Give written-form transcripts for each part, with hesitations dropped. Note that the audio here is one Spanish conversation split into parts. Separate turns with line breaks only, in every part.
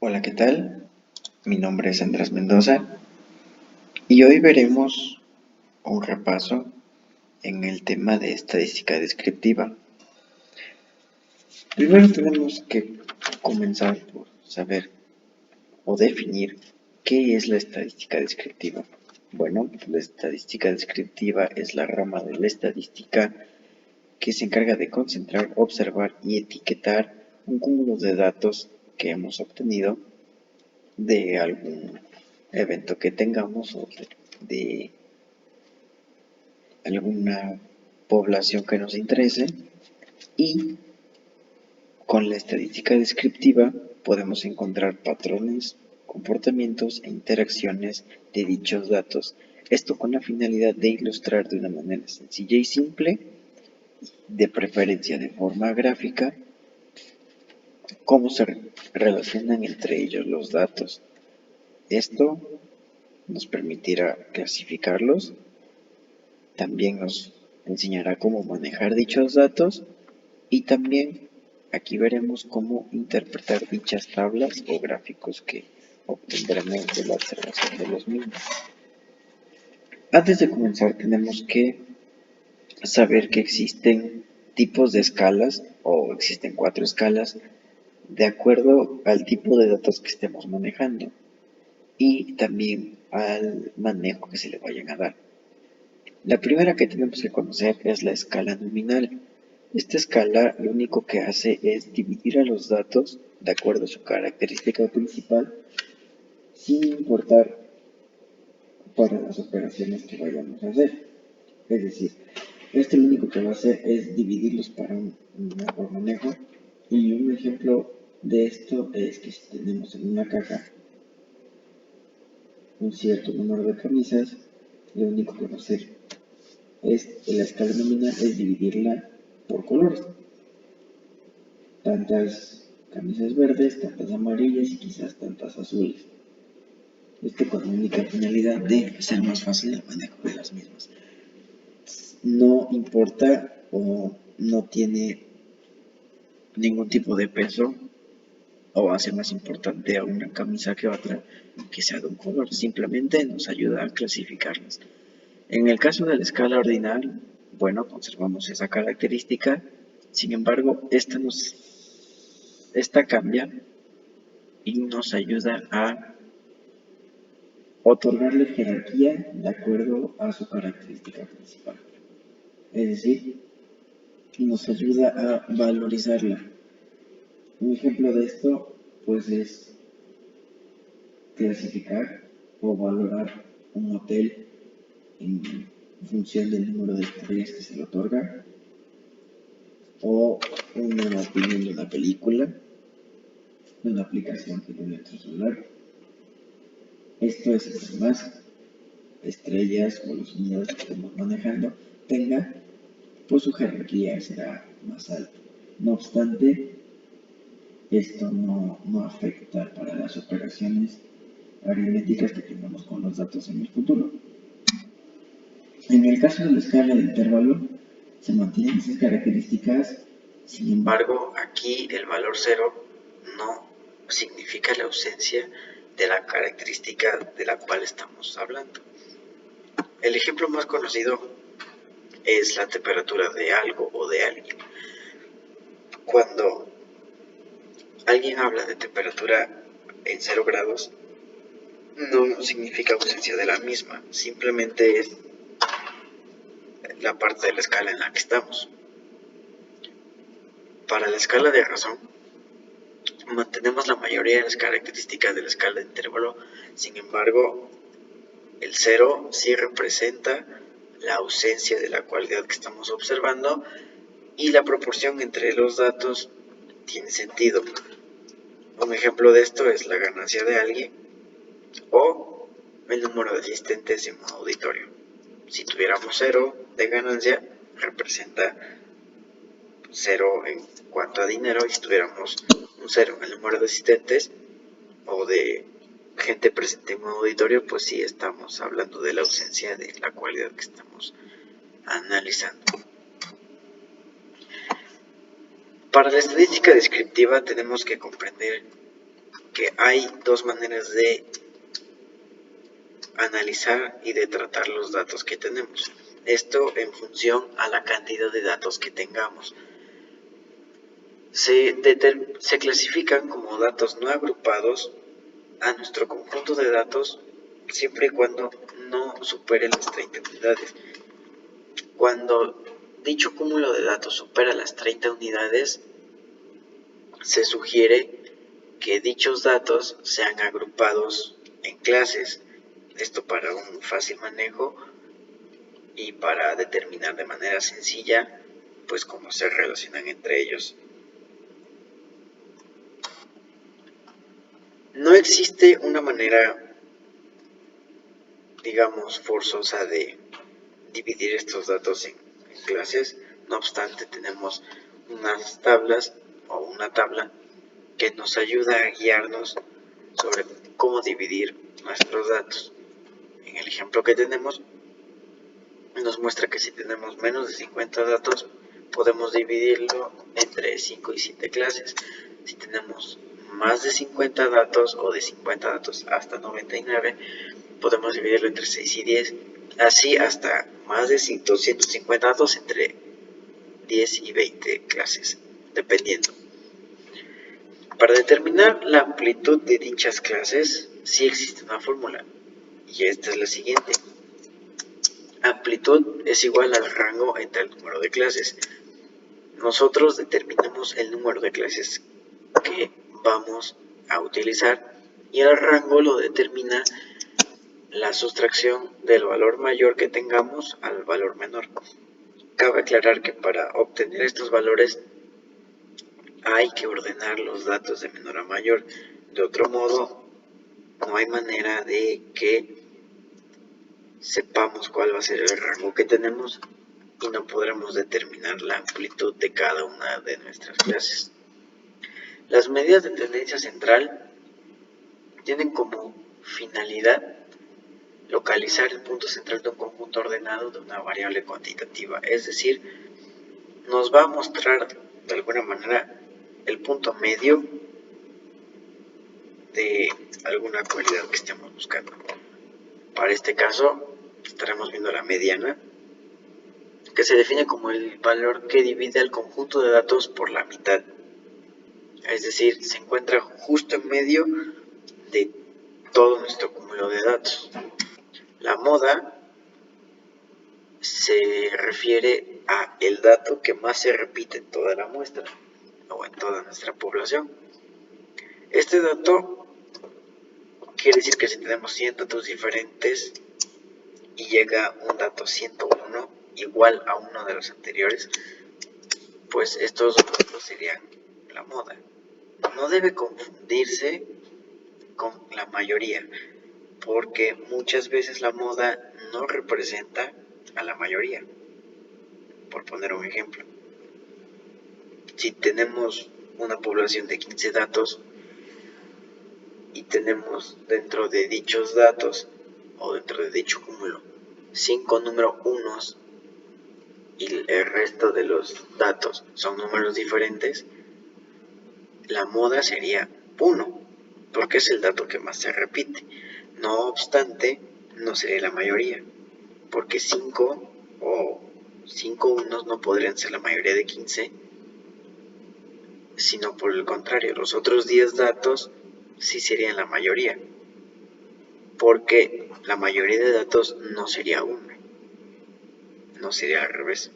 Hola, ¿qué tal? Mi nombre es Andrés Mendoza y hoy veremos un repaso en el tema de estadística descriptiva. Primero tenemos que comenzar por saber o definir qué es la estadística descriptiva. Bueno, la estadística descriptiva es la rama de la estadística que se encarga de concentrar, observar y etiquetar un cúmulo de datos que hemos obtenido de algún evento que tengamos o de alguna población que nos interese, y con la estadística descriptiva podemos encontrar patrones, comportamientos e interacciones de dichos datos. Esto con la finalidad de ilustrar de una manera sencilla y simple, de preferencia de forma gráfica, cómo se relacionan entre ellos los datos. Esto nos permitirá clasificarlos, también nos enseñará cómo manejar dichos datos y también aquí veremos cómo interpretar dichas tablas o gráficos que obtendremos de la observación de los mismos. Antes de comenzar tenemos que saber que existen tipos de escalas o existen 4 escalas de acuerdo al tipo de datos que estemos manejando y también al manejo que se le vayan a dar. La primera que tenemos que conocer es la escala nominal. Esta escala lo único que hace es dividir a los datos de acuerdo a su característica principal, sin importar para las operaciones que vayamos a hacer. Es decir, este lo único que va a hacer es dividirlos para un mejor manejo. Y un ejemplo de esto es que si tenemos en una caja un cierto número de camisas, lo único que va a hacer en la escala nominal es dividirla por colores. Tantas camisas verdes, tantas amarillas y quizás tantas azules. Con la única finalidad de hacer más fácil el manejo de las mismas. No importa o no tiene ningún tipo de peso o hace más importante a una camisa que otra que sea de un color. Simplemente nos ayuda a clasificarlas. En el caso de la escala ordinal, bueno, conservamos esa característica. Sin embargo, esta cambia y nos ayuda a otorgarle jerarquía de acuerdo a su característica principal. Es decir, nos ayuda a valorizarla. Un ejemplo de esto, pues, es clasificar o valorar un hotel en función del número de estrellas que se le otorga, o una opinión de una película, de una aplicación que tiene nuestro celular. Esto es entre más estrellas o los números que estemos manejando tenga, pues su jerarquía será más alta. No obstante, esto no afecta para las operaciones aritméticas que tengamos con los datos en el futuro. En el caso de la escala de intervalo, se mantienen esas características. Sin embargo, aquí el valor 0 no significa la ausencia de la característica de la cual estamos hablando. El ejemplo más conocido es la temperatura de algo o de alguien. Cuando alguien habla de temperatura en 0 grados, no significa ausencia de la misma, simplemente es la parte de la escala en la que estamos. Para la escala de razón, mantenemos la mayoría de las características de la escala de intervalo. Sin embargo, el 0 sí representa la ausencia de la cualidad que estamos observando y la proporción entre los datos tiene sentido. Un ejemplo de esto es la ganancia de alguien o el número de asistentes en un auditorio. Si tuviéramos 0 de ganancia, representa 0 en cuanto a dinero, y si tuviéramos un 0 en el número de asistentes o de gente presente en un auditorio, pues sí estamos hablando de la ausencia de la cualidad que estamos analizando. Para la estadística descriptiva tenemos que comprender que hay dos maneras de analizar y de tratar los datos que tenemos. Esto en función a la cantidad de datos que tengamos. Se clasifican como datos no agrupados a nuestro conjunto de datos siempre y cuando no supere las 30 unidades. Cuando dicho cúmulo de datos supera las 30 unidades, se sugiere que dichos datos sean agrupados en clases. Esto para un fácil manejo y para determinar de manera sencilla pues cómo se relacionan entre ellos. No existe una manera, digamos, forzosa de dividir estos datos en clases. No obstante, tenemos unas tablas o una tabla que nos ayuda a guiarnos sobre cómo dividir nuestros datos. En el ejemplo que tenemos, nos muestra que si tenemos menos de 50 datos, podemos dividirlo entre 5 y 7 clases. Si tenemos más de 50 datos o de 50 datos hasta 99, podemos dividirlo entre 6 y 10. Así hasta más de 250 datos entre 10 y 20 clases, dependiendo. Para determinar la amplitud de dichas clases, sí existe una fórmula, y esta es la siguiente. Amplitud es igual al rango entre el número de clases. Nosotros determinamos el número de clases que vamos a utilizar y el rango lo determina la sustracción del valor mayor que tengamos al valor menor. Cabe aclarar que para obtener estos valores hay que ordenar los datos de menor a mayor. De otro modo, no hay manera de que sepamos cuál va a ser el rango que tenemos y no podremos determinar la amplitud de cada una de nuestras clases. Las medidas de tendencia central tienen como finalidad localizar el punto central de un conjunto ordenado de una variable cuantitativa, es decir, nos va a mostrar de alguna manera el punto medio de alguna cualidad que estemos buscando. Para este caso estaremos viendo la mediana, que se define como el valor que divide al conjunto de datos por la mitad. Es decir, se encuentra justo en medio de todo nuestro cúmulo de datos. La moda se refiere a el dato que más se repite en toda la muestra o en toda nuestra población. Este dato quiere decir que si tenemos 100 datos diferentes y llega un dato 101 igual a uno de los anteriores, pues estos datos serían la moda. No debe confundirse con la mayoría, porque muchas veces la moda no representa a la mayoría. Por poner un ejemplo, si tenemos una población de 15 datos y tenemos dentro de dichos datos o dentro de dicho cúmulo 5 números unos y el resto de los datos son números diferentes, la moda sería 1, porque es el dato que más se repite. No obstante, no sería la mayoría, porque 5 o 5 unos no podrían ser la mayoría de 15, sino por el contrario, los otros 10 datos sí serían la mayoría, porque la mayoría de datos no sería 1, no sería al revés.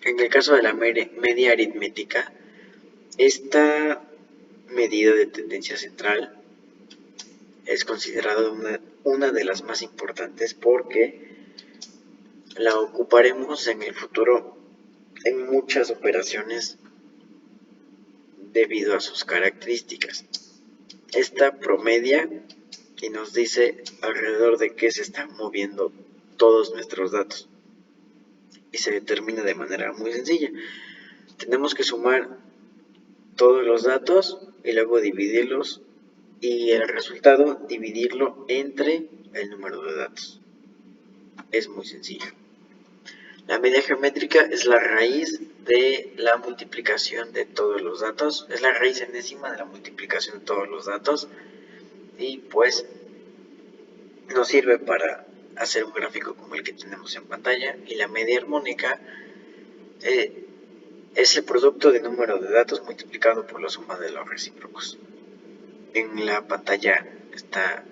En el caso de la media aritmética, esta medida de tendencia central es considerada una de las más importantes porque la ocuparemos en el futuro en muchas operaciones debido a sus características. Esta promedia y nos dice alrededor de qué se están moviendo todos nuestros datos y se determina de manera muy sencilla. Tenemos que sumar todos los datos y luego dividirlos y el resultado dividirlo entre el número de datos. Es muy sencillo. La media geométrica es la raíz de la multiplicación de todos los datos, es la raíz enésima de la multiplicación de todos los datos y pues nos sirve para hacer un gráfico como el que tenemos en pantalla. Y la media armónica es el producto del número de datos multiplicado por la suma de los recíprocos. En la pantalla está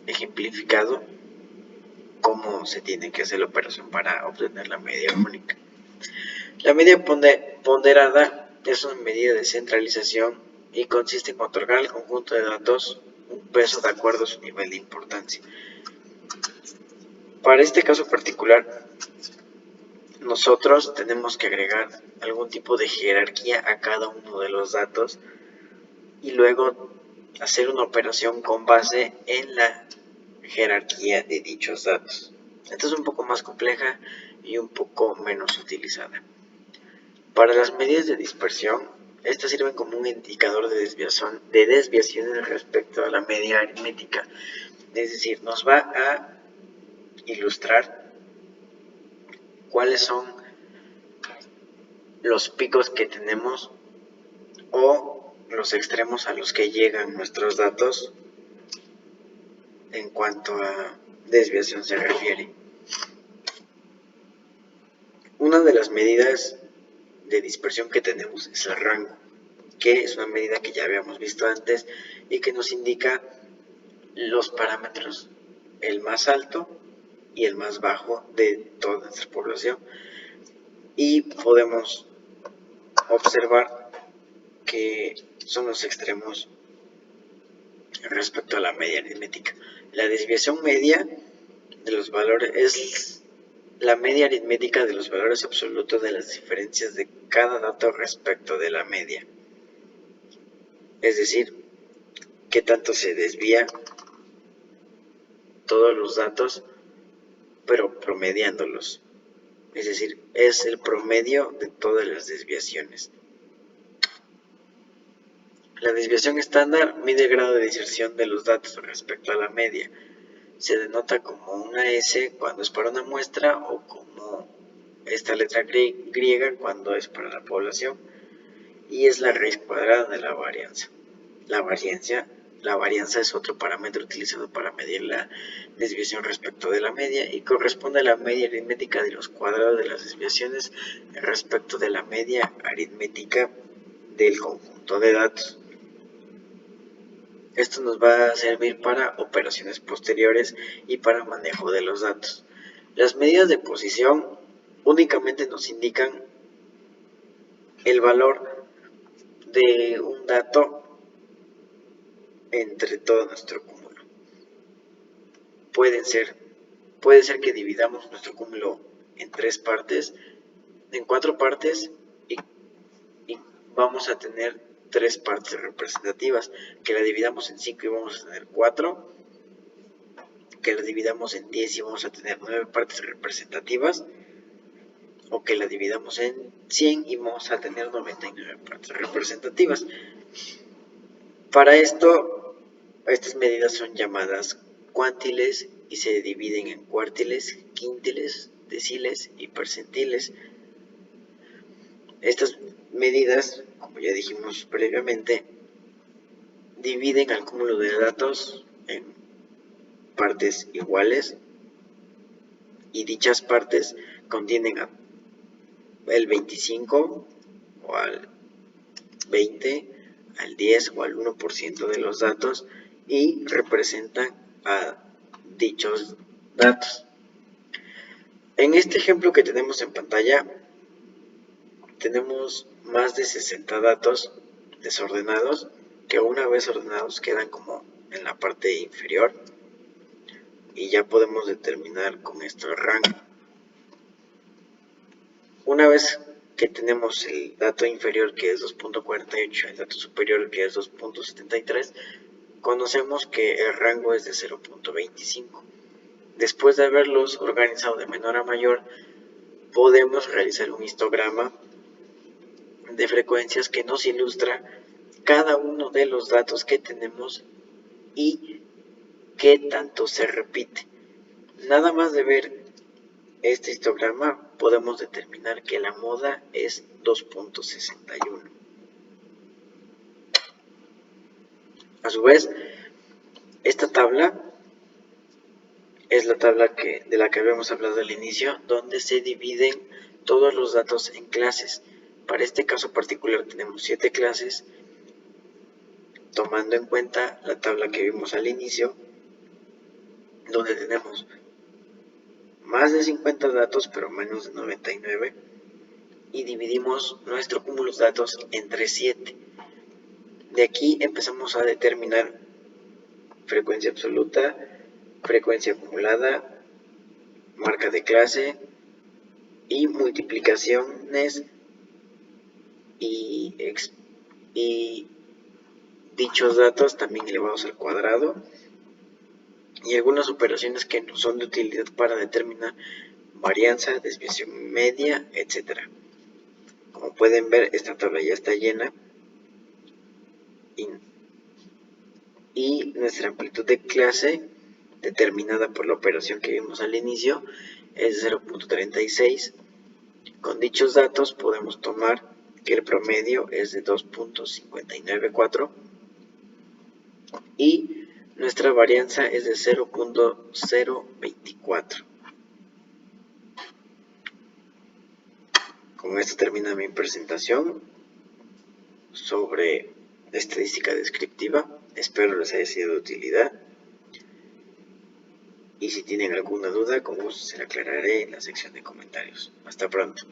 ejemplificado cómo se tiene que hacer la operación para obtener la media armónica. La media ponderada es una medida de centralización y consiste en otorgar al conjunto de datos un peso de acuerdo a su nivel de importancia. Para este caso particular, nosotros tenemos que agregar algún tipo de jerarquía a cada uno de los datos y luego hacer una operación con base en la jerarquía de dichos datos. Esta es un poco más compleja y un poco menos utilizada. Para las medidas de dispersión, estas sirven como un indicador de desviaciones respecto a la media aritmética. Es decir, nos va a ilustrar cuáles son los picos que tenemos o los extremos a los que llegan nuestros datos en cuanto a desviación se refiere. Una de las medidas de dispersión que tenemos es el rango, que es una medida que ya habíamos visto antes y que nos indica los parámetros, el más alto y el más bajo de toda nuestra población. Y podemos observar que son los extremos respecto a la media aritmética. La desviación media de los valores es la media aritmética de los valores absolutos de las diferencias de cada dato respecto de la media. Es decir, qué tanto se desvía todos los datos, pero promediándolos. Es decir, es el promedio de todas las desviaciones. La desviación estándar mide el grado de diserción de los datos respecto a la media. Se denota como una S cuando es para una muestra o como esta letra griega cuando es para la población, y es la raíz cuadrada de la varianza. La varianza es otro parámetro utilizado para medir la desviación respecto de la media y corresponde a la media aritmética de los cuadrados de las desviaciones respecto de la media aritmética del conjunto de datos. Esto nos va a servir para operaciones posteriores y para manejo de los datos. Las medidas de posición únicamente nos indican el valor de un dato entre todo nuestro cúmulo. Puede ser que dividamos nuestro cúmulo en en 4 partes y vamos a tener 3 partes representativas, que la dividamos en 5 y vamos a tener 4, que la dividamos en 10 y vamos a tener 9 partes representativas, o que la dividamos en 100 y vamos a tener 99 partes representativas. Para esto, estas medidas son llamadas cuantiles y se dividen en cuartiles, quintiles, deciles y percentiles. Estas medidas, como ya dijimos previamente, dividen al cúmulo de datos en partes iguales y dichas partes contienen el 25 o al 20, al 10 o al 1% de los datos y representan a dichos datos. En este ejemplo que tenemos en pantalla, tenemos más de 60 datos desordenados que una vez ordenados quedan como en la parte inferior y ya podemos determinar con esto el rango. Una vez que tenemos el dato inferior que es 2.48, el dato superior que es 2.73, conocemos que el rango es de 0.25. Después de haberlos organizado de menor a mayor, podemos realizar un histograma de frecuencias que nos ilustra cada uno de los datos que tenemos y qué tanto se repite. Nada más de ver este histograma podemos determinar que la moda es 2.61. A su vez, esta tabla es la tabla de la que habíamos hablado al inicio, donde se dividen todos los datos en clases. Para este caso particular tenemos 7 clases, tomando en cuenta la tabla que vimos al inicio, donde tenemos más de 50 datos pero menos de 99, y dividimos nuestro cúmulo de datos entre 7. De aquí empezamos a determinar frecuencia absoluta, frecuencia acumulada, marca de clase y multiplicaciones y dichos datos también elevados al cuadrado, y algunas operaciones que nos son de utilidad para determinar varianza, desviación media, etc. Como pueden ver, esta tabla ya está llena y nuestra amplitud de clase, determinada por la operación que vimos al inicio, es 0.36. Con dichos datos podemos tomar que el promedio es de 2.594 y nuestra varianza es de 0.024. Con esto termina mi presentación sobre estadística descriptiva. Espero les haya sido de utilidad. Y si tienen alguna duda, con gusto se la aclararé en la sección de comentarios. Hasta pronto.